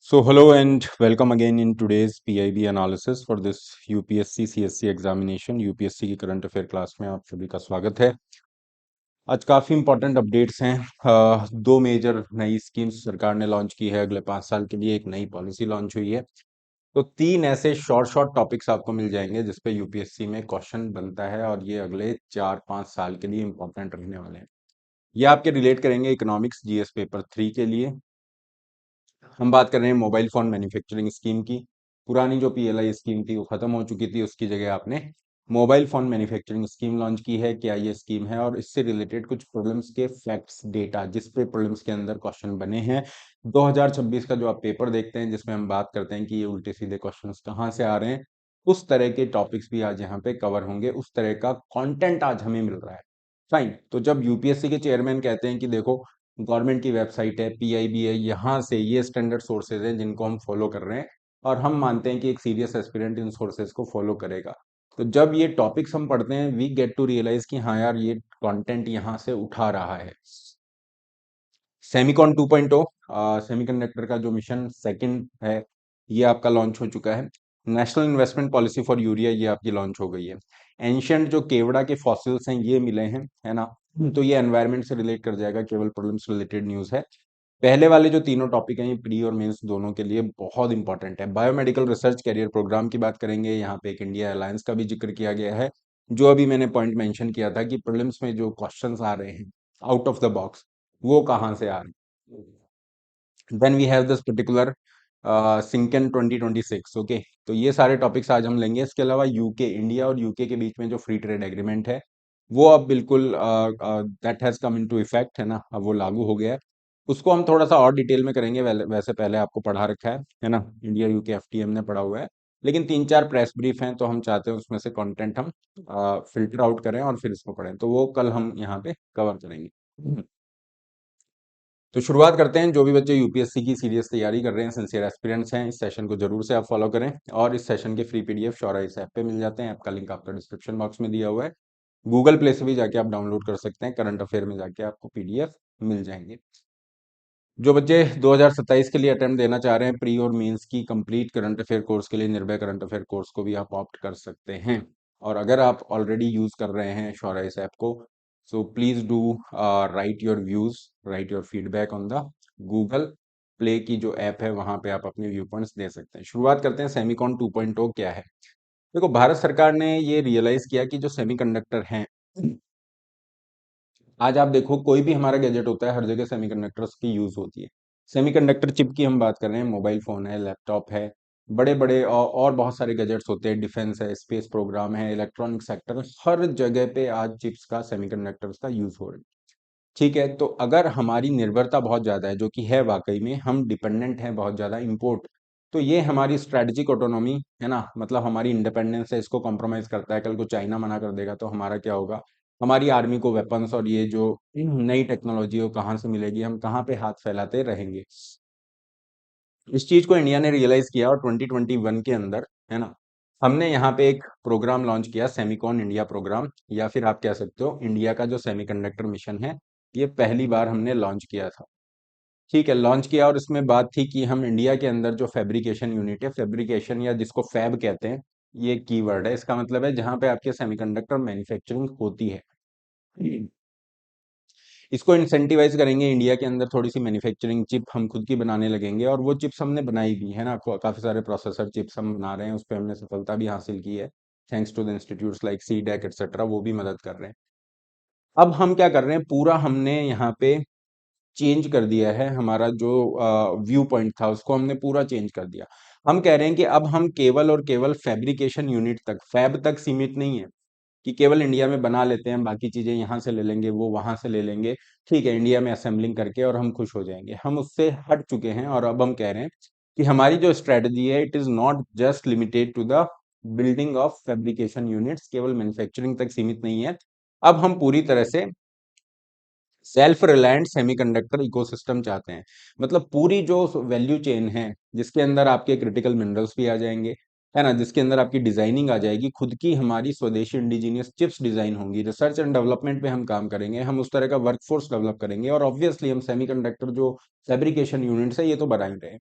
So hello and welcome again in today's PIB analysis for this UPSC CSC examination। UPSC की current affair class में आप सभी का स्वागत है। आज काफी इंपॉर्टेंट अपडेट्स हैं। दो मेजर नई स्कीम्स सरकार ने लॉन्च की है। अगले 5 साल के लिए एक नई पॉलिसी लॉन्च हुई है। तो तीन ऐसे शॉर्ट शॉर्ट टॉपिक्स आपको मिल जाएंगे जिसपे यूपीएससी में क्वेश्चन बनता है और ये अगले 4-5 साल के लिए इंपॉर्टेंट रहने वाले हैं। ये आपके रिलेट करेंगे इकोनॉमिक्स जीएस पेपर 3 के लिए। हम बात कर रहे हैं मोबाइल फोन मैन्युफैक्चरिंग स्कीम की। पुरानी जो पीएलआई स्कीम थी वो खत्म हो चुकी थी, उसकी जगह आपने mobile phone manufacturing scheme launch की है। क्या ये स्कीम है और इससे रिलेटेड कुछ प्रॉब्लम्स के फैक्ट्स डेटा जिस पे प्रॉब्लम्स के अंदर क्वेश्चन बने हैं 2026 का जो आप पेपर देखते हैं जिसमें हम बात करते हैं कि ये उल्टे सीधे क्वेश्चंस कहाँ से आ रहे हैं, उस तरह के टॉपिक्स भी आज यहाँ पे कवर होंगे। उस तरह का कंटेंट आज हमें मिल रहा है। फाइन। तो जब यूपीएससी के चेयरमैन कहते हैं कि देखो गवर्नमेंट की वेबसाइट है, पीआईबी है, यहाँ से ये स्टैंडर्ड सोर्सेज हैं जिनको हम फॉलो कर रहे हैं और हम मानते हैं कि एक सीरियस एस्पिरेंट इन सोर्सेज को फॉलो करेगा। तो जब ये टॉपिक्स हम पढ़ते हैं वी गेट टू रियलाइज कि हाँ यार ये कंटेंट यहाँ से उठा रहा है। सेमिकॉन 2.0 सेमीकंडक्टर का जो मिशन सेकंड है ये आपका लॉन्च हो चुका है। National investment policy for urea ये आपकी लॉन्च हो गई है। एंशियंट जो केवड़ा के फॉसिल्स हैं ये मिले हैं, है ना। तो ये एनवायरनमेंट से रिलेट कर जाएगा, केवल प्रॉब्लम्स रिलेटेड न्यूज है। पहले वाले जो तीनों टॉपिक हैं ये प्री और मेंस दोनों के लिए बहुत इंपॉर्टेंट है। बायोमेडिकल रिसर्च कैरियर प्रोग्राम की बात करेंगे, यहाँ पे एक इंडिया अलायंस का भी जिक्र किया गया है। जो अभी मैंने पॉइंट मेंशन किया था कि प्रीलिम्स में जो क्वेश्चंस आ रहे हैं आउट ऑफ द बॉक्स वो कहाँ से आ रहे हैं। Then we have this particular सिंकन 2026। ओके, तो ये सारे टॉपिक्स आज हम लेंगे। इसके अलावा यूके, इंडिया और यूके के बीच में जो फ्री ट्रेड एग्रीमेंट है वो अब बिल्कुल that has come into effect, है ना, अब वो लागू हो गया है। उसको हम थोड़ा सा और डिटेल में करेंगे। वैसे पहले आपको पढ़ा रखा है ना, इंडिया यूके एफटीएम ने पढ़ा हुआ है। लेकिन 3-4 प्रेस ब्रीफ हैं तो हम चाहते हैं उसमें से कंटेंट हम फिल्टर आउट करें और फिर इसको पढ़ें, तो वो कल हम यहाँ पे कवर करेंगे। तो शुरुआत करते हैं। जो भी बच्चे यूपीएससी की सीरियस तैयारी कर रहे हैं, सिंसियर एस्पिरेंट्स हैं, इस सेशन को जरूर से आप फॉलो करें और इस सेशन के फ्री पीडीएफ शौरा इस ऐप पे मिल जाते हैं। ऐप का लिंक आपका डिस्क्रिप्शन बॉक्स में दिया हुआ है। गूगल प्ले से भी जाके आप डाउनलोड कर सकते हैं। करंट अफेयर में जाके आपको पीडीएफ मिल जाएंगे। जो बच्चे 2027 के लिए अटेम्प्ट देना चाह रहे हैं प्री और मेंस की कंप्लीट करंट अफेयर कोर्स के लिए, निर्भय करंट अफेयर कोर्स को भी आप ऑप्ट कर सकते हैं। और अगर आप ऑलरेडी यूज कर रहे हैं शौरा इस ऐप को, so please do right your views, right your feedback on the Google play की जो ऐप है वहां पे आप अपने व्यू पॉइंट्स दे सकते हैं। शुरुआत करते हैं। सेमिकॉन 2.0 क्या है। देखो, भारत सरकार ने ये रियलाइज किया कि जो सेमीकंडक्टर हैं, आज आप देखो कोई भी हमारा गैजेट होता है हर जगह सेमीकंडक्टर्स की यूज होती है। सेमीकंडक्टर चिप की हम बात कर रहे हैं, मोबाइल फोन है, लैपटॉप है, बड़े बड़े और बहुत सारे गैजेट्स होते हैं, डिफेंस है, स्पेस प्रोग्राम है, इलेक्ट्रॉनिक सेक्टर, हर जगह पे आज चिप्स का, सेमीकंडक्टर्स का यूज हो रहा है। ठीक है, तो अगर हमारी निर्भरता बहुत ज्यादा है, जो कि है वाकई में, हम डिपेंडेंट हैं बहुत ज्यादा इंपोर्ट, तो ये हमारी स्ट्रेटेजिक ऑटोनॉमी, है ना, मतलब हमारी इंडिपेंडेंस है, इसको कॉम्प्रोमाइज करता है। कल को चाइना मना कर देगा तो हमारा क्या होगा। हमारी आर्मी को वेपन्स और ये जो नई टेक्नोलॉजी है वो कहाँ से मिलेगी, हम कहाँ पे हाथ फैलाते रहेंगे। इस चीज को इंडिया ने रियलाइज किया और 2021 के अंदर, है ना, हमने यहाँ पे एक प्रोग्राम लॉन्च किया, सेमिकॉन इंडिया प्रोग्राम, या फिर आप कह सकते हो इंडिया का जो सेमीकंडक्टर मिशन है, ये पहली बार हमने लॉन्च किया था। ठीक है, लॉन्च किया और इसमें बात थी कि हम इंडिया के अंदर जो फैब्रिकेशन यूनिट है, फैब्रिकेशन या जिसको फैब कहते हैं, ये कीवर्ड है, इसका मतलब है जहां पे आपके सेमीकंडक्टर मैन्युफैक्चरिंग होती है, इसको इंसेंटिवाइज करेंगे। इंडिया के अंदर थोड़ी सी मैन्युफैक्चरिंग चिप हम खुद की बनाने लगेंगे और वो चिप्स हमने बनाई भी है ना, काफी सारे प्रोसेसर चिप्स हम बना रहे हैं, उस पर हमने सफलता भी हासिल की है, thanks to the institutes like C DAC etcetera, वो भी मदद कर रहे हैं। अब हम क्या कर रहे हैं, पूरा हमने यहाँ पे चेंज कर दिया है। हमारा जो व्यू पॉइंट था उसको हमने पूरा चेंज कर दिया। हम कह रहे हैं कि अब हम केवल और केवल फैब्रिकेशन यूनिट तक, फैब तक सीमित नहीं है कि केवल इंडिया में बना लेते हैं, बाकी चीजें यहाँ से ले लेंगे, वो वहां से ले लेंगे, ठीक है, इंडिया में असेंबलिंग करके और हम खुश हो जाएंगे। हम उससे हट चुके हैं और अब हम कह रहे हैं कि हमारी जो स्ट्रेटजी है, it is not just limited to the building of fabrication units, केवल मैन्युफैक्चरिंग तक सीमित नहीं है। अब हम पूरी तरह से सेल्फ रिलायंट सेमीकंडक्टर इकोसिस्टम चाहते हैं। मतलब पूरी जो वैल्यू चेन है, जिसके अंदर आपके क्रिटिकल मिनरल्स भी आ जाएंगे, है ना, जिसके अंदर आपकी डिजाइनिंग आ जाएगी, खुद की हमारी स्वदेशी इंडिजीनियस चिप्स डिजाइन होंगी, रिसर्च एंड डेवलपमेंट पे हम काम करेंगे, हम उस तरह का वर्कफोर्स डेवलप करेंगे और ऑब्वियसली हम सेमीकंडक्टर जो फैब्रिकेशन यूनिट्स है ये तो बना ही रहे हैं।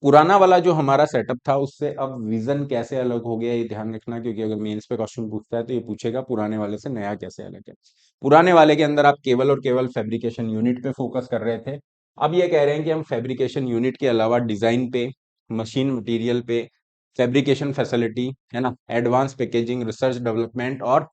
पुराना वाला जो हमारा सेटअप था उससे अब विजन कैसे अलग हो गया, ये ध्यान रखना, क्योंकि अगर मेंस पे क्वेश्चन पूछता है तो ये पूछेगा पुराने वाले से नया कैसे अलग है। पुराने वाले के अंदर आप केवल और केवल फैब्रिकेशन यूनिट पे फोकस कर रहे थे। अब ये कह रहे हैं कि हम फैब्रिकेशन यूनिट के अलावा डिजाइन पे, मशीन मटेरियल पे, फैब्रिकेशन फैसिलिटी, है ना, एडवांस पैकेजिंग, रिसर्च डेवलपमेंट और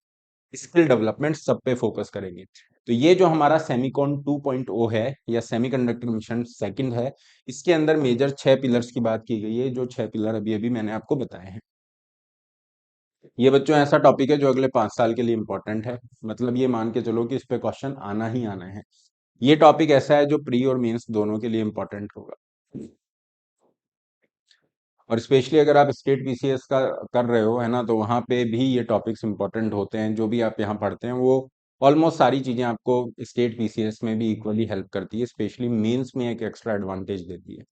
स्किल डेवलपमेंट सब पे फोकस करेंगे। तो ये जो हमारा सेमिकॉन 2.0 है या सेमीकंडक्टर मिशन सेकंड है, इसके अंदर मेजर 6 पिलर्स की बात की गई है, जो 6 पिलर अभी अभी मैंने आपको बताए हैं। ये बच्चों ऐसा टॉपिक है जो अगले 5 साल के लिए इंपॉर्टेंट है, मतलब ये मान के चलो कि इस पे क्वेश्चन आना ही आना है। ये टॉपिक ऐसा है जो प्री और मेंस दोनों के लिए इंपॉर्टेंट होगा। और स्पेशली अगर आप स्टेट पीसीएस का कर रहे हो, है ना, तो वहाँ पे भी ये टॉपिक्स इंपॉर्टेंट होते हैं। जो भी आप यहाँ पढ़ते हैं वो ऑलमोस्ट सारी चीजें आपको स्टेट पीसीएस में भी इक्वली हेल्प करती है, स्पेशली मेंस में एक एक्स्ट्रा एडवांटेज देती है,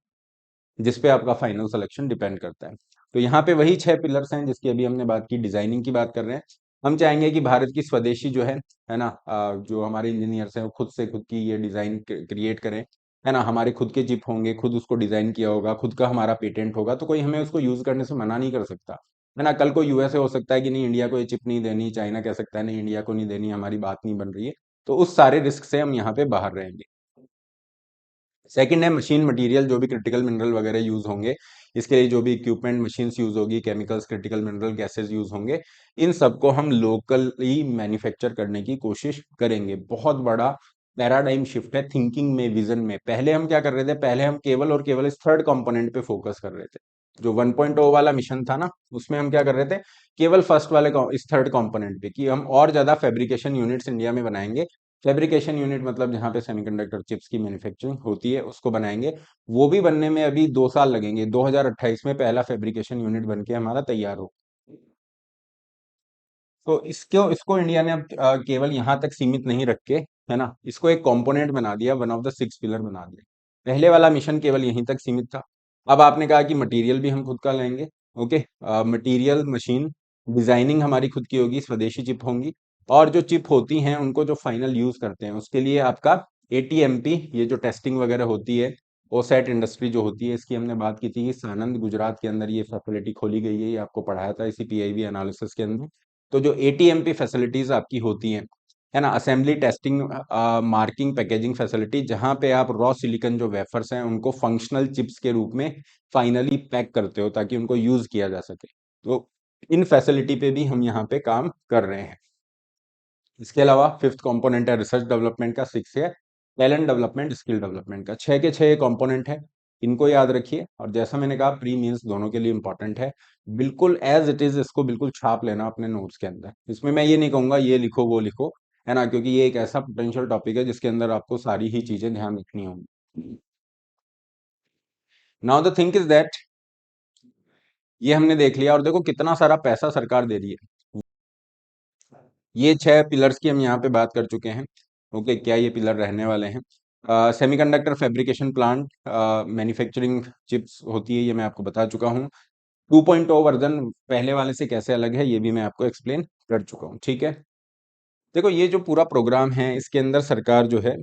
जिसपे आपका फाइनल सिलेक्शन डिपेंड करता है। तो यहाँ पे वही 6 पिलर्स हैं जिसकी अभी हमने बात की, डिजाइनिंग की बात कर रहे हैं। हम चाहेंगे कि भारत की स्वदेशी जो है ना, जो हमारे इंजीनियर्स हैं वो खुद से खुद की ये डिजाइन क्रिएट करें, है ना, हमारे खुद के चिप होंगे, खुद उसको डिजाइन किया होगा, खुद का हमारा पेटेंट होगा, तो कोई हमें उसको यूज करने से मना नहीं कर सकता, है ना। कल को यूएसए हो सकता है कि नहीं इंडिया को ये चिप नहीं देनी, चाइना कह सकता है नहीं इंडिया को नहीं देनी, हमारी बात नहीं बन रही है, तो उस सारे रिस्क से हम यहाँ पे बाहर रहेंगे। सेकंड है मशीन मटेरियल, जो भी क्रिटिकल मिनरल वगैरह यूज होंगे, इसके लिए जो भी इक्विपमेंट मशीन्स यूज होगी, chemicals, critical mineral gases use होंगे, इन सबको हम लोकली मैन्युफैक्चर करने की कोशिश करेंगे। बहुत बड़ा पैराडाइम शिफ्ट है थिंकिंग में, विजन में। पहले हम क्या कर रहे थे, पहले हम केवल और केवल इस थर्ड कंपोनेंट पे फोकस कर रहे थे। जो 1.0 वाला मिशन था ना, उसमें हम क्या कर रहे थे, केवल फर्स्ट वाले इस थर्ड कंपोनेंट पे, कि हम और ज्यादा फैब्रिकेशन यूनिट्स इंडिया में बनाएंगे। फैब्रिकेशन यूनिट मतलब जहाँ पे सेमीकंडक्टर चिप्स की मैन्युफैक्चरिंग होती है उसको बनाएंगे। वो भी बनने में अभी 2 साल लगेंगे, 2028 में पहला फैब्रिकेशन यूनिट बन के हमारा तैयार हो। तो इसको इसको इंडिया ने अब केवल यहाँ तक सीमित नहीं रख के, है ना, इसको एक कंपोनेंट बना दिया, वन ऑफ द 6 पिलर बना दिया। पहले वाला मिशन केवल यहीं तक सीमित था। अब आपने कहा कि मटेरियल भी हम खुद का लेंगे। ओके, मटेरियल, मशीन, डिजाइनिंग हमारी खुद की होगी, स्वदेशी चिप होंगी, और जो चिप होती हैं उनको जो फाइनल यूज करते हैं उसके लिए आपका एटीएमपी, ये जो टेस्टिंग वगैरह होती है, ओसैट इंडस्ट्री जो होती है, इसकी हमने बात की थी कि सानंद गुजरात के अंदर ये फैसिलिटी खोली गई है, ये आपको पढ़ाया था इसी पीआईबी एनालिसिस के अंदर। तो जो एटीएमपी फैसिलिटीज आपकी होती हैं, है ना, assembly testing marking packaging facility, जहां पे आप रॉ सिलिकॉन जो वेफर्स हैं उनको फंक्शनल चिप्स के रूप में फाइनली पैक करते हो ताकि उनको यूज किया जा सके। तो इन फैसिलिटी पे भी हम यहाँ पे काम कर रहे हैं। इसके अलावा फिफ्थ कंपोनेंट है रिसर्च डेवलपमेंट का, सिक्स है टैलेंट डेवलपमेंट, स्किल डेवलपमेंट का। छह के छह कंपोनेंट है, इनको याद रखिए। और जैसा मैंने कहा प्री मीन्स दोनों के लिए इंपॉर्टेंट है, बिल्कुल एज इट इज इसको बिल्कुल छाप लेना अपने नोट्स के अंदर। इसमें मैं ये नहीं कहूंगा ये लिखो वो लिखो, है ना, क्योंकि ये एक ऐसा पोटेंशियल टॉपिक है जिसके अंदर आपको सारी ही चीजें ध्यान रखनी होंगी। Now the think is that, ये हमने देख लिया, और देखो कितना सारा पैसा सरकार दे रही है। ये 6 पिलर्स की हम यहाँ पे बात कर चुके हैं। ओके, क्या ये पिलर रहने वाले हैं? Semiconductor fabrication plant, manufacturing chips होती है, ये मैं आपको बता चुका हूँ। 2.0 वर्जन पहले वाले से कैसे अलग है ये भी मैं आपको एक्सप्लेन कर चुका हूँ, ठीक है। देखो ये जो पूरा प्रोग्राम है इसके अंदर सरकार जो है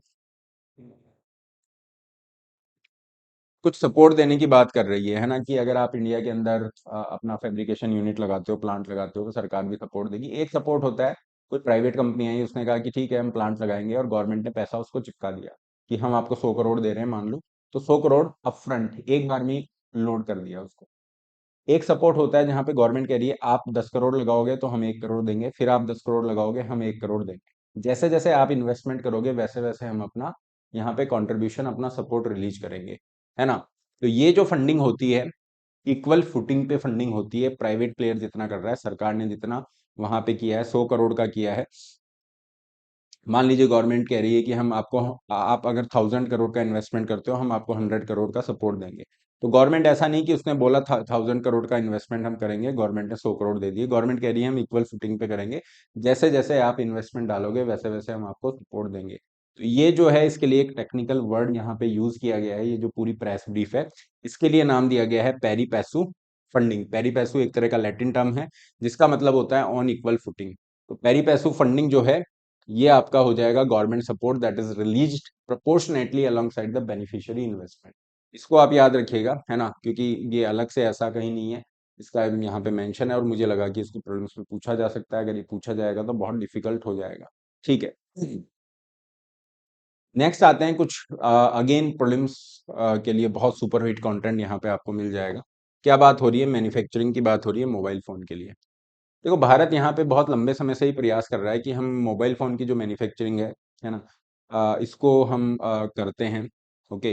कुछ सपोर्ट देने की बात कर रही है ना, कि अगर आप इंडिया के अंदर अपना फैब्रिकेशन यूनिट लगाते हो, प्लांट लगाते हो, तो सरकार भी सपोर्ट देगी। एक सपोर्ट होता है, कोई प्राइवेट कंपनी आई उसने कहा कि ठीक है हम प्लांट लगाएंगे, और गवर्नमेंट ने पैसा उसको चिपका दिया कि हम आपको 100 करोड़ दे रहे हैं मान लो, तो 100 करोड़ अपफ्रंट एक बार में लोड कर दिया उसको। एक सपोर्ट होता है जहां पे गवर्नमेंट कह रही है आप 10 करोड़ लगाओगे तो हम 1 करोड़ देंगे, फिर आप 10 करोड़ लगाओगे हम 1 करोड़ देंगे। जैसे जैसे आप इन्वेस्टमेंट करोगे वैसे वैसे हम अपना यहाँ पे कंट्रीब्यूशन, अपना सपोर्ट रिलीज करेंगे, है ना। तो ये जो फंडिंग होती है इक्वल फुटिंग पे फंडिंग होती है, प्राइवेट प्लेयर जितना कर रहा है, सरकार ने जितना वहां पे किया है, 100 करोड़ का किया है। मान लीजिए गवर्नमेंट कह रही है कि हम आपको, आप अगर 1000 करोड़ का इन्वेस्टमेंट करते हो हम आपको 100 करोड़ का सपोर्ट देंगे। तो गवर्नमेंट ऐसा नहीं कि उसने बोला था 1000 करोड़ का इन्वेस्टमेंट हम करेंगे, गवर्नमेंट ने 100 करोड़ दे दिए। गवर्नमेंट कह रही है हम इक्वल फुटिंग पे करेंगे, जैसे जैसे आप इन्वेस्टमेंट डालोगे वैसे वैसे हम आपको सपोर्ट देंगे। तो ये जो है इसके लिए एक टेक्निकल वर्ड यहाँ पे यूज किया गया है, ये जो पूरी प्रेस ब्रीफ है इसके लिए नाम दिया गया है पेरी पैसू फंडिंग। पेरी पैसू एक तरह का लैटिन टर्म है जिसका मतलब होता है ऑन इक्वल फुटिंग। तो पेरी पैसू फंडिंग जो है ये आपका हो जाएगा government support that is released proportionately alongside the beneficiary investment. इसको आप याद रखिएगा, है ना, क्योंकि ये अलग से ऐसा कहीं नहीं है, इसका यहाँ पे मेंशन है और मुझे लगा कि इसको प्रीलिम्स में पूछा जा सकता है। अगर ये पूछा जाएगा तो बहुत डिफिकल्ट हो जाएगा। ठीक है, नेक्स्ट आते हैं कुछ अगेन प्रीलिम्स के लिए बहुत सुपर हिट कंटेंट यहाँ पे आपको मिल जाएगा। क्या बात हो रही है? मैन्युफैक्चरिंग की बात हो रही है मोबाइल फोन के लिए। देखो, भारत यहाँ पे बहुत लंबे समय से ही प्रयास कर रहा है कि हम मोबाइल फोन की जो मैन्युफैक्चरिंग है ना, इसको हम करते हैं। ओके,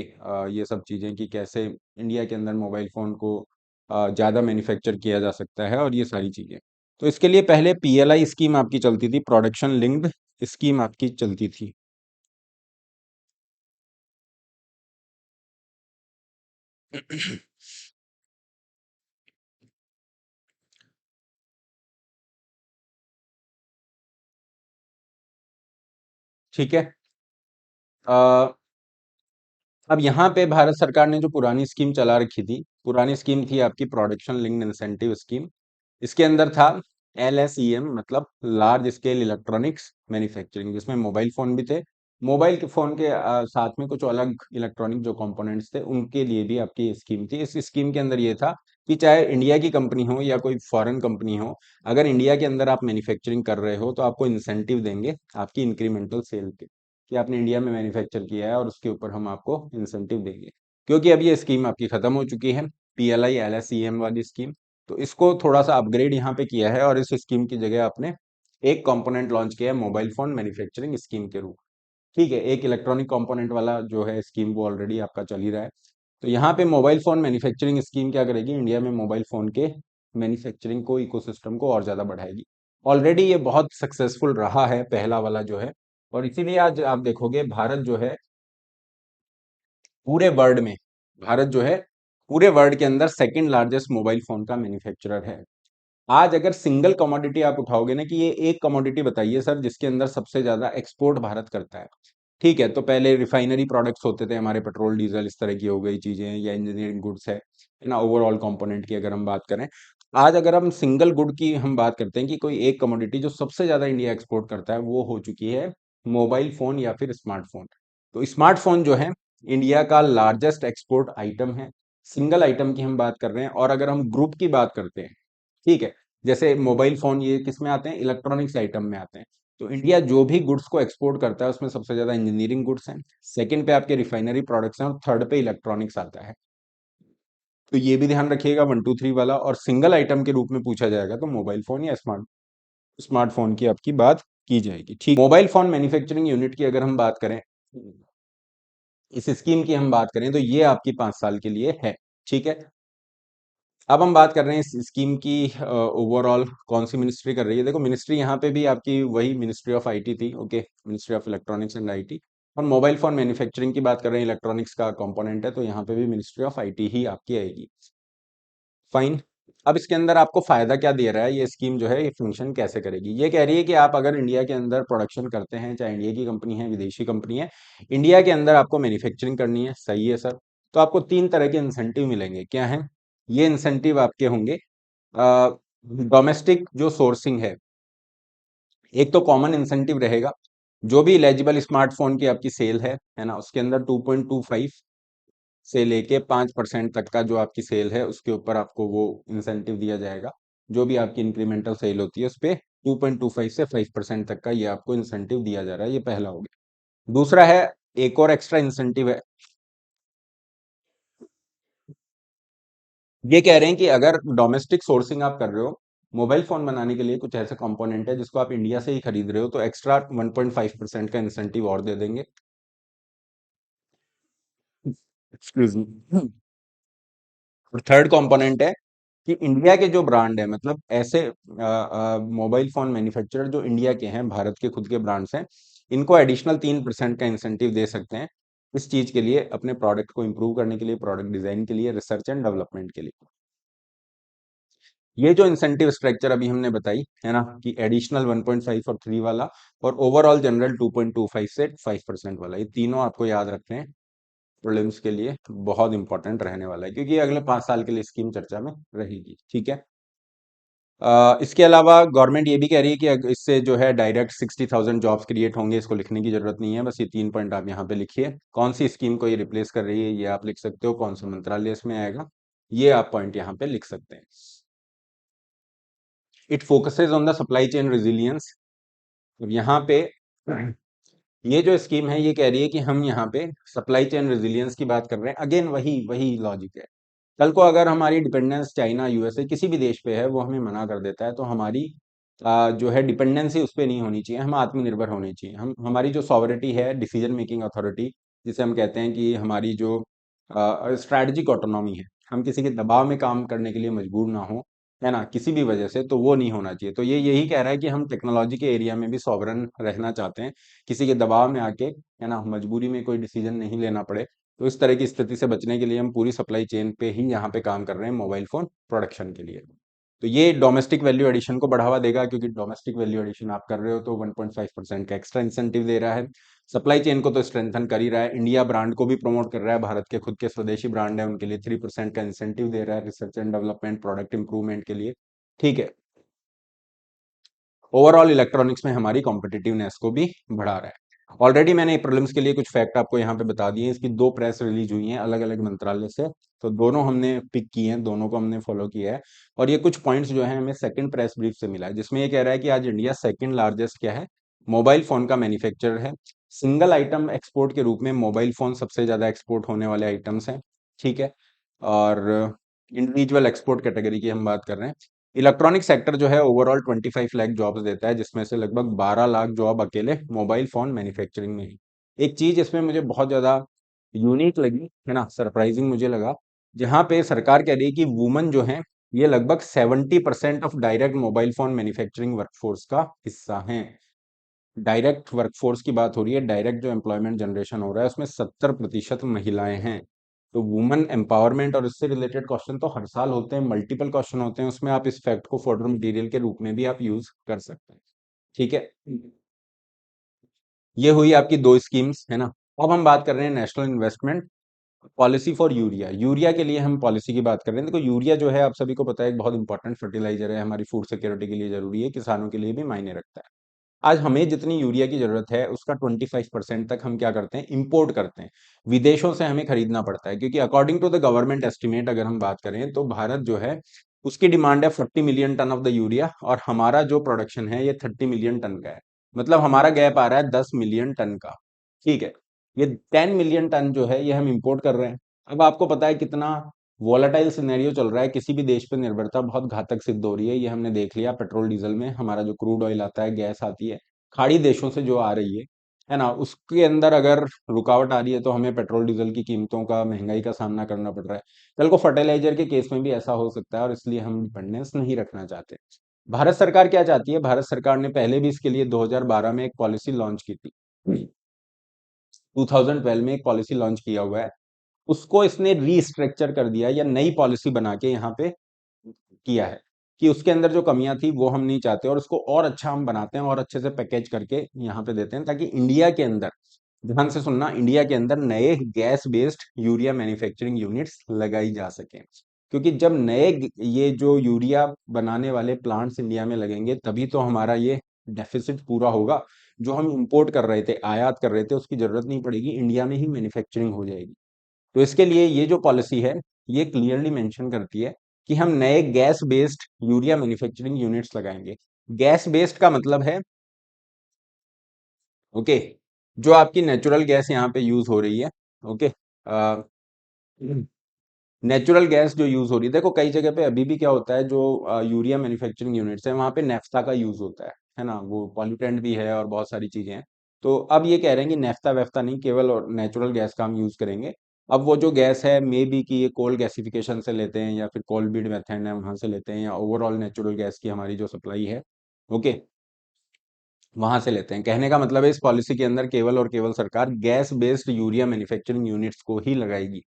ये सब चीजें कि कैसे इंडिया के अंदर मोबाइल फोन को ज्यादा मैन्युफैक्चर किया जा सकता है और ये सारी चीजें। तो इसके लिए पहले पीएलआई स्कीम आपकी चलती थी, प्रोडक्शन लिंक्ड स्कीम आपकी चलती थी। ठीक है। अ, अब यहाँ पे भारत सरकार ने जो पुरानी स्कीम चला रखी थी, पुरानी स्कीम थी आपकी प्रोडक्शन लिंक्ड इंसेंटिव स्कीम। इसके अंदर था LSEM, मतलब लार्ज स्केल इलेक्ट्रॉनिक्स मैन्युफैक्चरिंग, जिसमें मोबाइल फोन भी थे। मोबाइल के फोन के साथ में कुछ अलग इलेक्ट्रॉनिक जो कंपोनेंट्स थे उनके लिए भी आपकी स्कीम थी। इस स्कीम के अंदर ये था कि चाहे इंडिया की कंपनी हो या कोई फॉरेन कंपनी हो, अगर इंडिया के अंदर आप मैन्युफैक्चरिंग कर रहे हो तो आपको इंसेंटिव देंगे आपकी इंक्रीमेंटल सेल के, कि आपने इंडिया में मैन्युफैक्चर किया है और उसके ऊपर हम आपको इंसेंटिव देंगे। क्योंकि अब ये स्कीम आपकी खत्म हो चुकी है, PLI LSEM वाली स्कीम, तो इसको थोड़ा सा अपग्रेड यहाँ पे किया है और इस स्कीम की जगह आपने एक कंपोनेंट लॉन्च किया है मोबाइल फोन मैन्युफैक्चरिंग स्कीम के रूप। ठीक है, एक इलेक्ट्रॉनिक कंपोनेंट वाला जो है स्कीम वो ऑलरेडी आपका चल ही रहा है। तो यहाँ पे मोबाइल फोन मैन्युफैक्चरिंग स्कीम क्या करेगी, इंडिया में मोबाइल फोन के मैन्युफैक्चरिंग को, इकोसिस्टम को और ज्यादा बढ़ाएगी। ऑलरेडी ये बहुत सक्सेसफुल रहा है पहला वाला जो है, और इसीलिए आज आप देखोगे भारत जो है पूरे वर्ल्ड में, भारत जो है पूरे वर्ल्ड के अंदर सेकंड लार्जेस्ट मोबाइल फोन का मैन्युफैक्चरर है। आज अगर सिंगल कमोडिटी आप उठाओगे ना, कि ये एक कमोडिटी बताइए सर जिसके अंदर सबसे ज्यादा एक्सपोर्ट भारत करता है। ठीक है, तो पहले रिफाइनरी प्रोडक्ट्स होते थे हमारे, पेट्रोल डीजल इस तरह की हो गई चीजें, या इंजीनियरिंग गुड्स है ना, ओवरऑल कंपोनेंट की अगर हम बात करें। आज अगर हम सिंगल गुड की हम बात करते हैं कि कोई एक कमोडिटी जो सबसे ज्यादा इंडिया एक्सपोर्ट करता है, वो हो चुकी है मोबाइल फोन या फिर स्मार्टफोन। तो स्मार्टफोन जो है इंडिया का लार्जेस्ट एक्सपोर्ट आइटम है, सिंगल आइटम की हम बात कर रहे हैं। और अगर हम ग्रुप की बात करते हैं, ठीक है, जैसे मोबाइल फोन ये किस में आते हैं, इलेक्ट्रॉनिक्स आइटम में आते हैं। तो इंडिया जो भी गुड्स को एक्सपोर्ट करता है उसमें सबसे ज्यादा इंजीनियरिंग गुड्स हैं, सेकंड पे आपके रिफाइनरी प्रोडक्ट्स हैं और थर्ड पे इलेक्ट्रॉनिक्स आता है। तो ये भी ध्यान रखिएगा 1 2 3 वाला। और सिंगल आइटम के रूप में पूछा जाएगा तो मोबाइल फोन या स्मार्टफोन की आपकी बात की जाएगी। ठीक, मोबाइल फोन मैन्युफैक्चरिंग यूनिट की अगर हम बात करें, इस स्कीम की हम बात करें, तो ये आपकी 5 साल के लिए है। ठीक है, अब हम बात कर रहे हैं इस स्कीम की ओवरऑल कौन सी मिनिस्ट्री कर रही है। देखो, मिनिस्ट्री यहाँ पे भी आपकी वही मिनिस्ट्री ऑफ आईटी थी। Okay, ministry of electronics and IT. और मोबाइल फोन मैन्युफैक्चरिंग की बात कर रहे हैं, इलेक्ट्रॉनिक्स का कंपोनेंट है, तो यहाँ पे भी मिनिस्ट्री ऑफ आईटी ही आपकी आएगी। फाइन। अब इसके अंदर आपको फायदा क्या दे रहा है ये स्कीम, जो है ये फंक्शन कैसे करेगी, ये कह रही है कि आप अगर इंडिया के अंदर प्रोडक्शन करते हैं, चाहे इंडिया की कंपनी है विदेशी कंपनी है, इंडिया के अंदर आपको मैन्युफैक्चरिंग करनी है, सही है सर, तो आपको 3 तरह के इंसेंटिव मिलेंगे। क्या है ये इंसेंटिव? आपके होंगे डोमेस्टिक जो सोर्सिंग है, एक तो कॉमन इंसेंटिव रहेगा, जो भी एलिजिबल स्मार्टफोन की आपकी सेल है ना, उसके अंदर 2.25 से लेके 5% तक का जो आपकी सेल है उसके ऊपर आपको वो इंसेंटिव दिया जाएगा। जो भी आपकी इंक्रीमेंटल सेल होती है उस पे 2.25 से 5% तक का ये आपको इंसेंटिव दिया जा रहा है। ये पहला हो गया। दूसरा है, एक और एक्स्ट्रा इंसेंटिव है, ये कह रहे हैं कि अगर डोमेस्टिक सोर्सिंग आप कर रहे हो मोबाइल फोन बनाने के लिए, कुछ ऐसे कंपोनेंट है जिसको आप इंडिया से ही खरीद रहे हो, तो एक्स्ट्रा 1.5% का इंसेंटिव और दे देंगे। Excuse me. और थर्ड कंपोनेंट है कि इंडिया के जो ब्रांड है, मतलब ऐसे मोबाइल फोन मैन्युफैक्चरर जो इंडिया के हैं, भारत के खुद के ब्रांड्स हैं, इनको एडिशनल 3% का इंसेंटिव दे सकते हैं इस चीज के लिए, अपने प्रोडक्ट को इंप्रूव करने के लिए, प्रोडक्ट डिजाइन के लिए, रिसर्च एंड डेवलपमेंट के लिए। ये जो इंसेंटिव स्ट्रक्चर अभी हमने बताई है ना, कि एडिशनल 1.5 और 3 वाला, और ओवरऑल जनरल 2.25 से 5% वाला, ये तीनों आपको याद रखने हैं प्रीलिम्स के लिए, बहुत इंपॉर्टेंट रहने वाला है, क्योंकि ये अगले 5 साल के लिए स्कीम चर्चा में रहेगी। ठीक है। इसके अलावा गवर्नमेंट ये भी कह रही है कि इससे जो है डायरेक्ट 60,000 जॉब्स क्रिएट होंगे। इसको लिखने की जरूरत नहीं है, बस ये 3 पॉइंट आप यहाँ पे लिखिए। कौन सी स्कीम को ये रिप्लेस कर रही है ये आप लिख सकते हो, कौन सा मंत्रालय इसमें आएगा ये आप पॉइंट यहाँ पे लिख सकते हैं। It focuses on the supply chain resilience. अब यहाँ पे ये जो स्कीम है ये कह रही है कि हम यहाँ पे सप्लाई चेन रेजिलियंस की बात कर रहे हैं। अगेन वही वही लॉजिक है। कल को अगर हमारी डिपेंडेंस चाइना, यूएसए किसी भी देश पे है, वो हमें मना कर देता है, तो हमारी जो है डिपेंडेंसी उस पर नहीं होनी चाहिए, हम आत्मनिर्भर होनी चाहिए। हम हमारी जो सॉवरिटी है, डिसीजन मेकिंग अथॉरिटी जिसे हम कहते हैं, कि हमारी जो स्ट्रैटेजिक ऑटोनॉमी है, हम किसी के दबाव में काम करने के लिए मजबूर ना हो, है ना, किसी भी वजह से, तो वो नहीं होना चाहिए। तो ये यही कह रहा है कि हम टेक्नोलॉजी के एरिया में भी सॉवरन रहना चाहते हैं, किसी के दबाव में आके, है ना, मजबूरी में कोई डिसीजन नहीं लेना पड़े। तो इस तरह की स्थिति से बचने के लिए हम पूरी सप्लाई चेन पे ही यहाँ पे काम कर रहे हैं मोबाइल फोन प्रोडक्शन के लिए। तो ये डोमेस्टिक वैल्यू एडिशन को बढ़ावा देगा, क्योंकि डोमेस्टिक वैल्यू एडिशन आप कर रहे हो तो 1.5% का एक्स्ट्रा इंसेंटिव दे रहा है। सप्लाई चेन को तो स्ट्रेंथन कर ही रहा है, इंडिया ब्रांड को भी प्रमोट कर रहा है। भारत के खुद के स्वदेशी ब्रांड है, उनके लिए 3% का इंसेंटिव दे रहा है research and development, product improvement के लिए। ठीक है, ओवरऑल इलेक्ट्रॉनिक्स में हमारी कॉम्पिटिटिवनेस को भी बढ़ा रहा है। ऑलरेडी मैंने प्रीलिम्स के लिए कुछ फैक्ट आपको यहाँ पे बता दिए हैं। इसकी 2 प्रेस रिलीज हुई हैं अलग अलग मंत्रालय से, तो दोनों हमने पिक किए हैं, दोनों को हमने फॉलो किया है। और ये कुछ पॉइंट्स जो है हमें सेकंड प्रेस ब्रीफ से मिला है, जिसमें ये कह रहा है कि आज इंडिया सेकंड लार्जेस्ट क्या है, मोबाइल फोन का मैन्युफैक्चरर है। सिंगल आइटम एक्सपोर्ट के रूप में मोबाइल फोन सबसे ज्यादा एक्सपोर्ट होने वाले आइटम्स हैं। ठीक है, और इंडिविजुअल एक्सपोर्ट कैटेगरी की हम बात कर रहे हैं। इलेक्ट्रॉनिक सेक्टर जो है ओवरऑल 25 लाख जॉब्स देता है, जिसमें से लगभग 12 लाख जॉब अकेले मोबाइल फोन मैन्युफैक्चरिंग में है। एक चीज इसमें मुझे बहुत ज्यादा यूनिक लगी, है ना, सरप्राइजिंग मुझे लगा, जहां पे सरकार कह रही है कि वुमन जो है ये लगभग 70% of direct mobile phone manufacturing workforce का हिस्सा हैं। डायरेक्ट वर्कफोर्स की बात हो रही है, डायरेक्ट जो एम्प्लॉयमेंट जनरेशन हो रहा है उसमें 70% महिलाएं हैं। तो वुमेन एम्पावरमेंट और इससे रिलेटेड क्वेश्चन तो हर साल होते हैं, मल्टीपल क्वेश्चन होते हैं, उसमें आप इस फैक्ट को फर्दर मटेरियल के रूप में भी आप यूज कर सकते हैं। ठीक है, ये हुई आपकी 2 स्कीम्स, है ना। अब हम बात कर रहे हैं national investment policy for urea. Urea के लिए हम पॉलिसी की बात कर रहे हैं। देखो, यूरिया जो है आप सभी को पता है एक बहुत इंपॉर्टेंट फर्टिलाइजर है, हमारी फूड सिक्योरिटी के लिए जरूरी है, किसानों के लिए भी मायने रखता है। आज हमें जितनी यूरिया की जरूरत है उसका 25% तक हम क्या करते हैं, इंपोर्ट करते हैं, विदेशों से हमें खरीदना पड़ता है। क्योंकि according to the government estimate अगर हम बात करें तो भारत जो है उसकी डिमांड है 40 million ton of the urea, और हमारा जो प्रोडक्शन है ये 30 मिलियन टन का है। मतलब हमारा गैप आ रहा है 10 मिलियन टन का। ठीक है, ये 10 मिलियन टन जो है ये हम इंपोर्ट कर रहे हैं। अब आपको पता है कितना वॉलेटाइल सिनेरियो चल रहा है, किसी भी देश पर निर्भरता बहुत घातक सिद्ध हो रही है। ये हमने देख लिया पेट्रोल डीजल में, हमारा जो क्रूड ऑयल आता है, गैस आती है खाड़ी देशों से जो आ रही है ना, उसके अंदर अगर रुकावट आ रही है तो हमें पेट्रोल डीजल की कीमतों का, महंगाई का सामना करना पड़ रहा है। कल को फर्टिलाइजर के केस में भी ऐसा हो सकता है, और इसलिए हम डिपेंडेंस नहीं रखना चाहते। भारत सरकार क्या चाहती है, भारत सरकार ने पहले भी इसके लिए 2012 में एक पॉलिसी लॉन्च की थी, 2012 में एक पॉलिसी लॉन्च किया हुआ है, उसको इसने रीस्ट्रक्चर कर दिया या नई पॉलिसी बना के यहाँ पे किया है, कि उसके अंदर जो कमियां थी वो हम नहीं चाहते, और उसको और अच्छा हम बनाते हैं और अच्छे से पैकेज करके यहाँ पे देते हैं, ताकि इंडिया के अंदर, ध्यान से सुनना, इंडिया के अंदर नए gas based urea manufacturing units लगाई जा सके। क्योंकि जब नए ये जो यूरिया बनाने वाले प्लांट्स इंडिया में लगेंगे तभी तो हमारा ये डेफिसिट पूरा होगा। जो हम इंपोर्ट कर रहे थे, आयात कर रहे थे, उसकी जरूरत नहीं पड़ेगी, इंडिया में ही मैन्युफैक्चरिंग हो जाएगी। तो इसके लिए ये जो पॉलिसी है ये क्लियरली मेंशन करती है कि हम नए gas based urea manufacturing units लगाएंगे। गैस बेस्ड का मतलब है, ओके, जो आपकी नेचुरल गैस यहाँ पे यूज हो रही है, ओके, नेचुरल गैस जो यूज हो रही है, देखो कई जगह पे अभी भी क्या होता है, जो यूरिया मैन्युफैक्चरिंग यूनिट्स है वहां पे नेफ्था का यूज होता है ना, वो पॉल्यूटेंट भी है और बहुत सारी चीजें हैं। तो अब ये कह रहे हैं कि नेफ्था वेफ्था नहीं, केवल और नेचुरल गैस का हम यूज करेंगे। अब वो जो गैस है मे बी कि ये कोल गैसिफिकेशन से लेते हैं, या फिर कोल बीड मेथड है वहां से लेते हैं, या ओवरऑल नेचुरल गैस की हमारी जो सप्लाई है, ओके, वहां से लेते हैं। कहने का मतलब है इस पॉलिसी के अंदर केवल और केवल सरकार gas based urea manufacturing units को ही लगाएगी।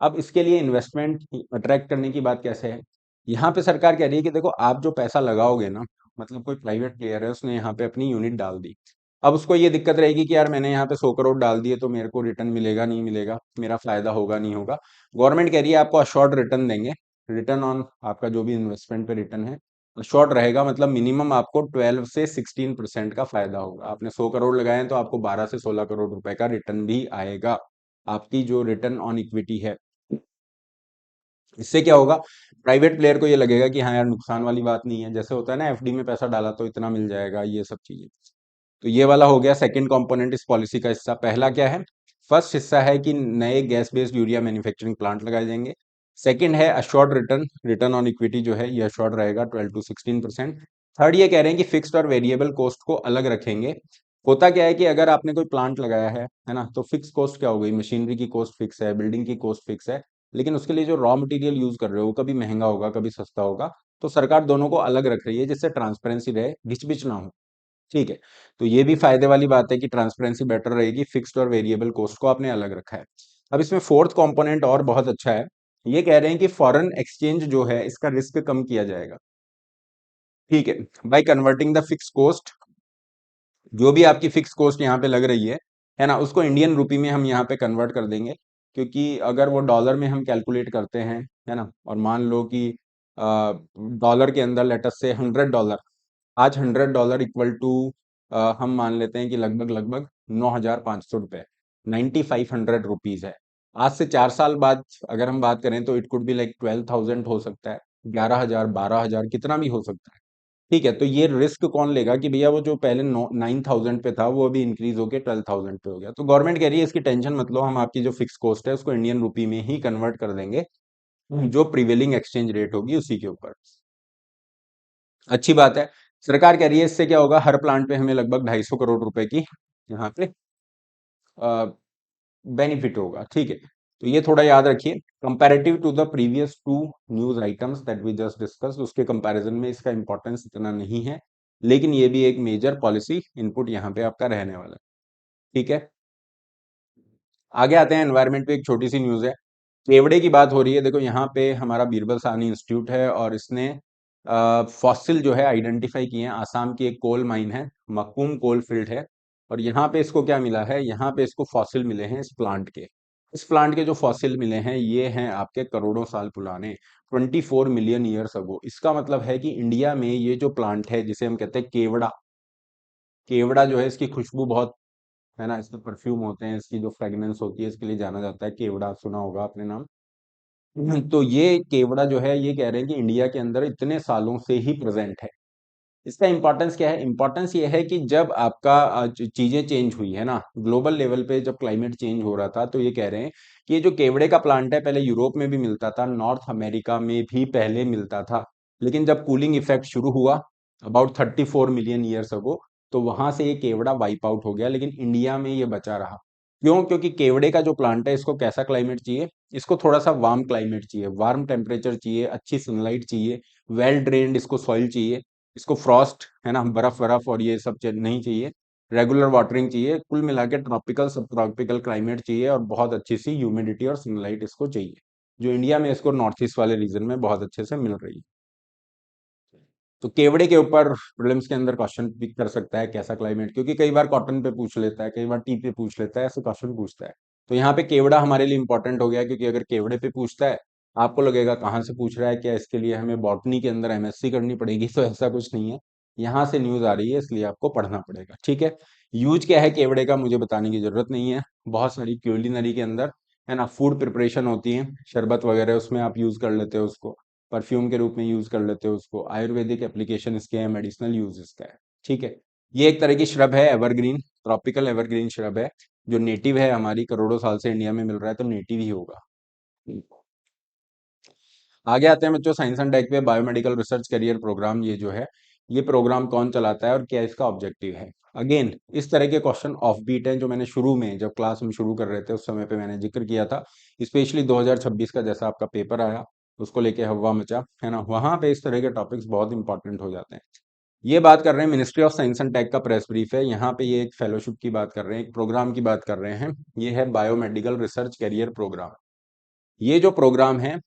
अब इसके लिए इन्वेस्टमेंट अट्रैक्ट करने की बात कैसे है, यहाँ पे सरकार कह रही है कि देखो आप जो पैसा लगाओगे ना, मतलब कोई प्राइवेट प्लेयर है उसने यहाँ पे अपनी यूनिट डाल दी, अब उसको ये दिक्कत रहेगी कि यार मैंने यहाँ पे 100 करोड़ डाल दिए तो मेरे को रिटर्न मिलेगा नहीं मिलेगा, मेरा फायदा होगा नहीं होगा। गवर्नमेंट कह रही है आपको अशोर्ड रिटर्न देंगे, रिटर्न ऑन आपका जो भी इन्वेस्टमेंट पे रिटर्न है शॉर्ट रहेगा मतलब मिनिमम आपको 12 से 16% का फायदा होगा। आपने 100 करोड़ लगाए हैं तो आपको 12 से 16 करोड़ रुपए का रिटर्न भी आएगा, आपकी जो रिटर्न ऑन इक्विटी है। इससे क्या होगा, प्राइवेट प्लेयर को ये लगेगा कि हाँ यार नुकसान वाली बात नहीं है, जैसे होता है ना एफडी में पैसा डाला तो इतना मिल जाएगा, ये सब चीजें। तो ये वाला हो गया सेकंड कंपोनेंट इस पॉलिसी का हिस्सा। पहला क्या है, फर्स्ट हिस्सा है कि नए gas based urea manufacturing plant लगाए जाएंगे। सेकंड है assured return, return on equity जो है ये अश्योर्ड रहेगा 12 to 16%। थर्ड ये कह रहे हैं कि फिक्स्ड और वेरिएबल कॉस्ट को अलग रखेंगे। होता क्या है कि अगर आपने कोई प्लांट लगाया है ना, तो फिक्स कॉस्ट क्या हो गई, मशीनरी की कॉस्ट फिक्स है, बिल्डिंग की कॉस्ट फिक्स है, लेकिन उसके लिए जो रॉ मटेरियल यूज कर रहे हो वो कभी महंगा होगा कभी सस्ता होगा। तो सरकार दोनों को अलग रख रही है जिससे ट्रांसपेरेंसी रहे, घिच ना हो। ठीक है, तो ये भी फायदे वाली बात है कि ट्रांसपेरेंसी बेटर रहेगी, फिक्स्ड और वेरिएबल कॉस्ट को आपने अलग रखा है। अब इसमें फोर्थ कंपोनेंट और बहुत अच्छा है, ये कह रहे हैं कि फॉरेन एक्सचेंज जो है इसका रिस्क कम किया जाएगा। ठीक है, by converting the fix cost, जो भी आपकी फिक्स कॉस्ट यहाँ पे लग रही है ना, उसको इंडियन रुपी में हम यहाँ पे कन्वर्ट कर देंगे। क्योंकि अगर वो डॉलर में हम कैलकुलेट करते हैं, है ना, और मान लो कि डॉलर के अंदर लेटस से $100, आज $100 इक्वल टू हम मान लेते हैं कि लगभग लगभग 9,500 रुपये, 9,500 रुपीज है। आज से 4 साल बाद अगर हम बात करें तो इट कुड बी लाइक 12,000 हो सकता है, 11,000, 12,000, कितना भी हो सकता है। ठीक है, तो ये रिस्क कौन लेगा कि भैया वो जो पहले 9,000 पे था वो अभी इंक्रीज होके 12,000 पे हो गया। तो गवर्नमेंट कह रही है इसकी टेंशन मत लो, हम आपकी जो फिक्स कॉस्ट है उसको इंडियन रुपी में ही कन्वर्ट कर देंगे, जो प्रिवेलिंग एक्सचेंज रेट होगी उसी के ऊपर। अच्छी बात है। सरकार कह रही है इससे क्या होगा, हर प्लांट पे हमें लगभग 250 करोड़ रुपए की यहाँ पे बेनिफिट होगा। ठीक है, तो ये थोड़ा याद रखिए, comparative to the previous two news items that we just discuss, उसके कंपैरिजन में इसका इंपॉर्टेंस इतना नहीं है, लेकिन ये भी एक मेजर पॉलिसी इनपुट यहाँ पे आपका रहने वाला है। ठीक है, आगे आते हैं एनवायरमेंट पे। एक छोटी सी न्यूज है, केवड़े की बात हो रही है। देखो यहाँ पे हमारा बीरबल साहनी इंस्टीट्यूट है और इसने फॉसिल जो है आइडेंटिफाई किए हैं। आसाम की एक कोल माइन है, मकूम कोल फील्ड है, और यहाँ पे इसको क्या मिला है, यहाँ पे इसको फॉसिल मिले हैं इस प्लांट के जो फॉसिल मिले हैं ये हैं आपके करोड़ों साल पुराने, 24 मिलियन ईयर्स अगो। इसका मतलब है कि इंडिया में ये जो प्लांट है जिसे हम कहते हैं केवड़ा, केवड़ा जो है इसकी खुशबू बहुत, है ना, इसके परफ्यूम होते हैं, इसकी जो फ्रेग्रेंस होती है इसके लिए जाना जाता है, केवड़ा सुना होगा आपने नाम। तो ये केवड़ा जो है ये कह रहे हैं कि इंडिया के अंदर इतने सालों से ही प्रेजेंट है। इसका इंपॉर्टेंस क्या है, इंपॉर्टेंस ये है कि जब आपका चीजें चेंज हुई है ना, ग्लोबल लेवल पे जब क्लाइमेट चेंज हो रहा था, तो ये कह रहे हैं कि ये जो केवड़े का प्लांट है पहले यूरोप में भी मिलता था, नॉर्थ अमेरिका में भी पहले मिलता था, लेकिन जब कूलिंग इफेक्ट शुरू हुआ अबाउट 34 मिलियन ईयर्स अगो, तो वहां से ये केवड़ा वाइप आउट हो गया, लेकिन इंडिया में ये बचा रहा। क्यों, क्योंकि केवड़े का जो प्लांट है इसको कैसा क्लाइमेट चाहिए, इसको थोड़ा सा वार्म क्लाइमेट चाहिए, वार्म टेम्परेचर चाहिए, अच्छी सनलाइट चाहिए, वेल ड्रेन्ड इसको सॉइल चाहिए, इसको फ्रॉस्ट, है ना, बर्फ बर्फ और ये सब नहीं चाहिए, रेगुलर वाटरिंग चाहिए, कुल मिला के ट्रॉपिकल सब ट्रॉपिकल क्लाइमेट चाहिए, और बहुत अच्छी सी ह्यूमिडिटी और सनलाइट इसको चाहिए, जो इंडिया में इसको नॉर्थ ईस्ट वाले रीजन में बहुत अच्छे से मिल रही है। तो केवड़े के ऊपर प्रीलिम्स के अंदर क्वेश्चन पिक कर सकता है कैसा क्लाइमेट, क्योंकि कई बार कॉटन पे पूछ लेता है, कई बार टी पे पूछ लेता है, ऐसे क्वेश्चन पूछता है। तो यहाँ पे केवड़ा हमारे लिए इंपॉर्टेंट हो गया, क्योंकि अगर केवड़े पे पूछता है, आपको लगेगा कहाँ से पूछ रहा है, क्या इसके लिए हमें बॉटनी के अंदर एमएससी करनी पड़ेगी, तो ऐसा कुछ नहीं है, यहाँ से न्यूज आ रही है इसलिए आपको पढ़ना पड़ेगा। ठीक है, यूज क्या है केवड़े का मुझे बताने की जरूरत नहीं है, बहुत सारी क्यूलिनरी के अंदर, है ना, फूड प्रिपरेशन होती है, शरबत वगैरह उसमें आप यूज कर लेते हो उसको, परफ्यूम के रूप में यूज कर लेते हो उसको, आयुर्वेदिक एप्लीकेशन इसके हैं, मेडिसिनल यूज इसका है। ठीक है, ये एक तरह की श्रब है, एवरग्रीन, ट्रॉपिकल एवरग्रीन श्रब है, जो नेटिव है, हमारी करोड़ों साल से इंडिया में मिल रहा है, तो नेटिव ही होगा। आगे आते हैं बच्चों साइंस एंड टेक पे। बायोमेडिकल रिसर्च करियर प्रोग्राम ये जो है, ये प्रोग्राम कौन चलाता है और क्या इसका ऑब्जेक्टिव है। अगेन इस तरह के क्वेश्चन ऑफ बीट हैं, जो मैंने शुरू में जब क्लास में शुरू कर रहे थे उस समय पे मैंने जिक्र किया था, स्पेशली 2026 का जैसा आपका पेपर आया उसको लेके हवा मचा, है ना, वहां पे इस तरह के टॉपिक्स बहुत इंपॉर्टेंट हो जाते हैं। ये बात कर रहे हैं ministry of science and tech का प्रेस ब्रीफ है, यहाँ पे ये एक फेलोशिप की बात कर रहे हैं, एक प्रोग्राम की बात कर रहे हैं, ये है बायोमेडिकल रिसर्च करियर प्रोग्राम। ये जो प्रोग्राम है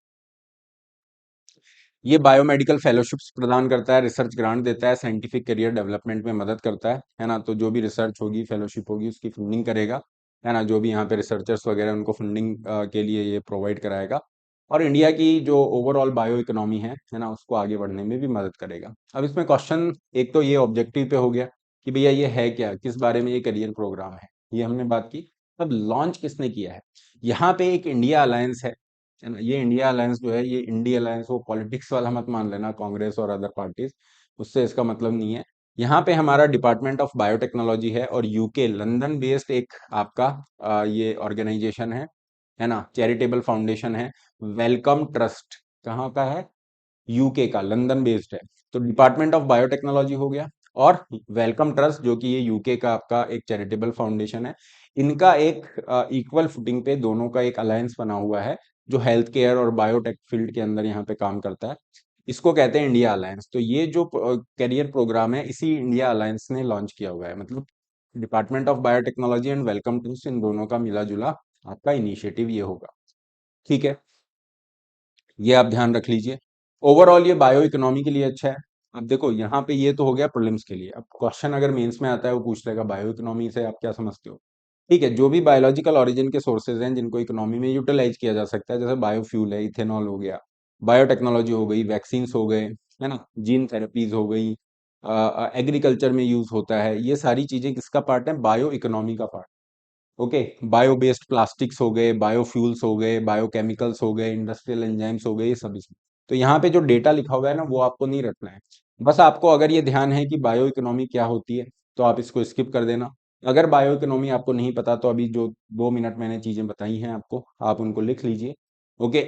ये बायोमेडिकल फेलोशिप्स प्रदान करता है, रिसर्च ग्रांट देता है, साइंटिफिक करियर डेवलपमेंट में मदद करता है ना, तो जो भी रिसर्च होगी फेलोशिप होगी उसकी फंडिंग करेगा, है ना, जो भी यहाँ पे रिसर्चर्स वगैरह उनको फंडिंग के लिए ये प्रोवाइड कराएगा। और इंडिया की जो ओवरऑल बायो इकोनॉमी है ना, उसको आगे बढ़ने में भी मदद करेगा। अब इसमें क्वेश्चन एक तो ये ऑब्जेक्टिव पे हो गया कि भैया ये है क्या, किस बारे में ये करियर प्रोग्राम है, ये हमने बात की। अब लॉन्च किसने किया है? यहाँ पे एक इंडिया अलायंस है ना। ये इंडिया अलायंस जो है, ये इंडिया अलायंस वो पॉलिटिक्स वाला मत मान लेना, कांग्रेस और अदर पार्टीज, उससे इसका मतलब नहीं है। यहाँ पे हमारा डिपार्टमेंट ऑफ बायोटेक्नोलॉजी है और यूके लंदन बेस्ड एक आपका ये ऑर्गेनाइजेशन है ना, चैरिटेबल फाउंडेशन है। वेलकम ट्रस्ट कहाँ का है? यूके का, लंदन बेस्ड है। तो डिपार्टमेंट ऑफ बायोटेक्नोलॉजी हो गया और वेलकम ट्रस्ट जो कि ये यूके का आपका एक चैरिटेबल फाउंडेशन है। इनका एक इक्वल फुटिंग पे दोनों का एक अलायंस बना हुआ है जो हेल्थ केयर और बायोटेक फील्ड के अंदर यहाँ पे काम करता है। इसको कहते हैं इंडिया अलायंस। तो ये जो करियर प्रोग्राम है, इसी इंडिया अलायंस ने लॉन्च किया हुआ है। मतलब department of biotechnology and Wellcome Trust, इन दोनों का मिला जुला आपका इनिशिएटिव ये होगा। ठीक है, ये आप ध्यान रख लीजिए। ओवरऑल ये बायो इकोनॉमी के लिए अच्छा है। अब देखो यहाँ पे ये तो हो गया प्रीलिम्स के लिए। अब क्वेश्चन अगर मेंस में आता है वो पूछ लेगा बायो इकोनॉमी से आप क्या समझते हो। ठीक है, जो भी बायोलॉजिकल ओरिजिन के सोर्सेज हैं जिनको इकोनॉमी में यूटिलाइज किया जा सकता है, जैसे बायोफ्यूल है, इथेनॉल हो गया, बायोटेक्नोलॉजी हो गई, वैक्सीन्स हो गए, है ना, जीन थेरेपीज हो गई, एग्रीकल्चर में यूज होता है, ये सारी चीजें किसका पार्ट है? बायो इकोनॉमी का part. Okay, bio based plastics हो गए, बायोफ्यूल्स हो गए, बायोकेमिकल्स हो गए, इंडस्ट्रियल एंजाइम्स हो गए, ये सब इसमें। तो यहाँ पे जो डेटा लिखा हुआ है ना, वो आपको नहीं रखना है। बस आपको अगर ये ध्यान है कि बायो इकोनॉमी क्या होती है, तो आप इसको स्किप कर देना। अगर बायो इकोनॉमी आपको नहीं पता, तो अभी जो 2 मिनट मैंने चीजें बताई हैं आपको, आप उनको लिख लीजिए। ओके,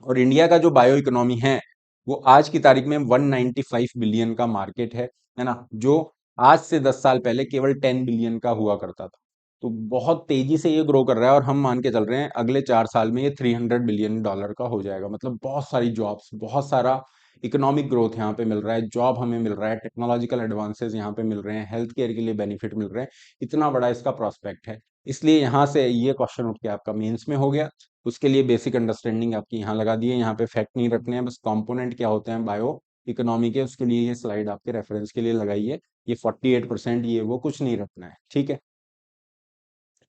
और इंडिया का जो बायो इकोनॉमी है, वो आज की तारीख में 195 बिलियन का मार्केट है ना, जो आज से 10 साल पहले केवल 10 बिलियन का हुआ करता था। तो बहुत तेजी से ये ग्रो कर रहा है और हम मान के चल रहे हैं अगले 4 साल में ये $300 बिलियन का हो जाएगा। मतलब बहुत सारी जॉब्स, बहुत सारा इकोनॉमिक ग्रोथ यहाँ पे मिल रहा है, जॉब हमें मिल रहा है, टेक्नोलॉजिकल एडवांसेस यहाँ पे मिल रहे हैं, हेल्थ केयर के लिए बेनिफिट मिल रहे हैं। इतना बड़ा इसका प्रोस्पेक्ट है। इसलिए यहाँ से ये क्वेश्चन उठ के आपका मेंस में हो गया। उसके लिए बेसिक अंडरस्टैंडिंग आपकी यहाँ लगा दी है। यहाँ पे फैक्ट नहीं रखने हैं, बस कंपोनेंट क्या होते हैं बायो इकोनॉमी के, उसके लिए ये स्लाइड आपके रेफरेंस के लिए लगाई है। ये 48% ये वो कुछ नहीं रखना है। ठीक है,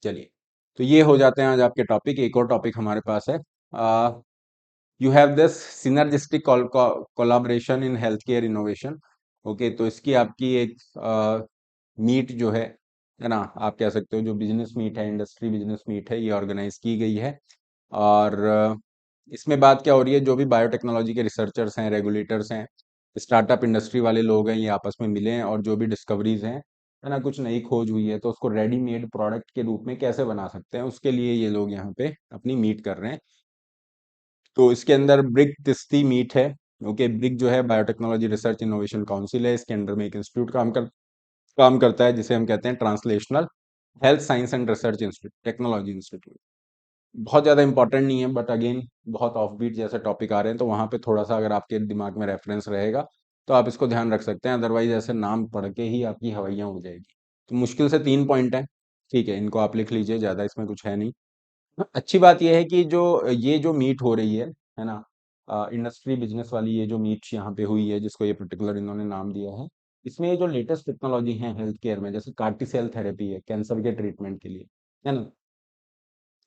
चलिए, तो ये हो जाते हैं आज आपके टॉपिक। एक और टॉपिक हमारे पास है, you have this synergistic collaboration in health care innovation. Okay, तो इसकी आपकी एक मीट जो है ना, आप कह सकते हो जो बिजनेस मीट है, इंडस्ट्री बिजनेस मीट है, ये ऑर्गेनाइज की गई है। और इसमें बात क्या हो रही है, जो भी बायोटेक्नोलॉजी के रिसर्चर्स हैं, रेगुलेटर्स हैं, स्टार्टअप इंडस्ट्री वाले लोग हैं, ये आपस में मिले हैं और जो भी डिस्कवरीज हैं, है ना, कुछ नई खोज हुई है, तो उसको रेडीमेड प्रोडक्ट के रूप में कैसे बना सकते हैं, उसके लिए ये लोग यहाँ पे अपनी मीट कर रहे हैं। तो इसके अंदर ब्रिक तिस्ती मीट है। ओके, ब्रिक जो है बायोटेक्नोलॉजी रिसर्च इनोवेशन काउंसिल है। इसके अंडर में एक इंस्टीट्यूट काम करता है, जिसे हम कहते हैं translational health science and research institute, technology institute. बहुत ज़्यादा इंपॉर्टेंट नहीं है, बट अगेन बहुत ऑफ बीट जैसे टॉपिक आ रहे हैं, तो वहाँ पे थोड़ा सा अगर आपके दिमाग में रेफरेंस रहेगा तो आप इसको ध्यान रख सकते हैं। अदरवाइज ऐसे नाम पढ़ के ही आपकी हवाइयाँ हो जाएगी। तो मुश्किल से 3 पॉइंट है। ठीक है, इनको आप लिख लीजिए, ज़्यादा इसमें कुछ है नहीं। अच्छी बात यह है कि जो ये जो मीट हो रही है ना, इंडस्ट्री बिजनेस वाली ये जो मीट यहाँ पे हुई है, जिसको ये पर्टिकुलर इन्होंने नाम दिया है, इसमें ये जो लेटेस्ट टेक्नोलॉजी है हेल्थ केयर में, जैसे कार्टी सेल थेरेपी है कैंसर के ट्रीटमेंट के लिए, है ना,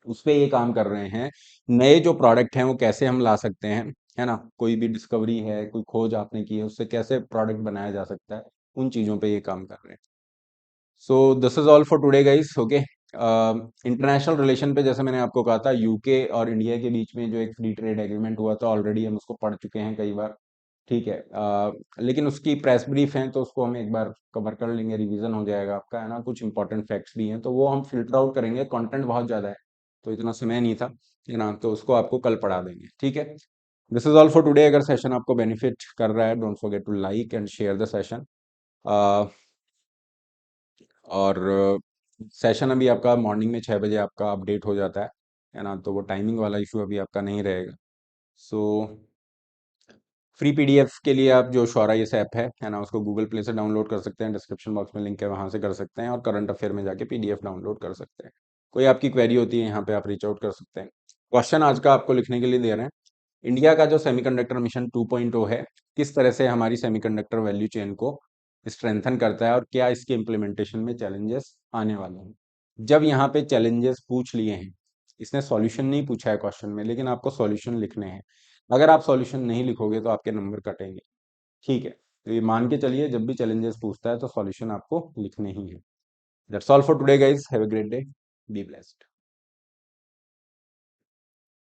उस पे ये काम कर रहे हैं। नए जो प्रोडक्ट हैं वो कैसे हम ला सकते हैं, है ना, कोई भी डिस्कवरी है, कोई खोज आपने की है, उससे कैसे प्रोडक्ट बनाया जा सकता है, उन चीज़ों पे ये काम कर रहे हैं। So this is all for today guys. Okay, international relation पे जैसे मैंने आपको कहा था, यूके और इंडिया के बीच में जो एक फ्री ट्रेड एग्रीमेंट हुआ था, ऑलरेडी हम उसको पढ़ चुके हैं कई बार। ठीक है, लेकिन उसकी प्रेस ब्रीफ है तो उसको हम एक बार कवर कर लेंगे, रिवीजन हो जाएगा आपका, है ना। कुछ इंपॉर्टेंट फैक्ट्स भी हैं तो वो हम फिल्टर आउट करेंगे, कंटेंट बहुत ज़्यादा है तो इतना समय नहीं था, है ना, तो उसको आपको कल पढ़ा देंगे। ठीक है, this is all for today. अगर सेशन आपको बेनिफिट कर रहा है, don't forget to like and share the session. और सेशन अभी आपका मॉर्निंग में 6 बजे आपका अपडेट हो जाता है ना, तो वो टाइमिंग वाला इशू अभी आपका नहीं रहेगा। सो फ्री पीडीएफ के लिए आप जो शौराइस ऐप है ना, उसको गूगल प्ले से डाउनलोड कर सकते हैं, डिस्क्रिप्शन बॉक्स में लिंक है, वहाँ से कर सकते हैं, और करंट अफेयर में जाके पीडीएफ डाउनलोड कर सकते हैं। कोई आपकी क्वेरी होती है यहाँ पे आप रीच आउट कर सकते हैं। क्वेश्चन आज का आपको लिखने के लिए दे रहे हैं, इंडिया का जो सेमीकंडक्टर मिशन 2.0 है, किस तरह से हमारी सेमीकंडक्टर वैल्यू चेन को स्ट्रेंथन करता है और क्या इसके इम्प्लीमेंटेशन में चैलेंजेस आने वाले हैं। जब यहाँ पे चैलेंजेस पूछ लिए हैं इसने सॉल्यूशन नहीं पूछा है क्वेश्चन में, लेकिन आपको सॉल्यूशन लिखने हैं। अगर आप सॉल्यूशन नहीं लिखोगे तो आपके नंबर कटेंगे। ठीक है, तो ये मान के चलिए जब भी चैलेंजेस पूछता है तो सॉल्यूशन आपको लिखने ही है। That's all for today guys, have a great day, be blessed.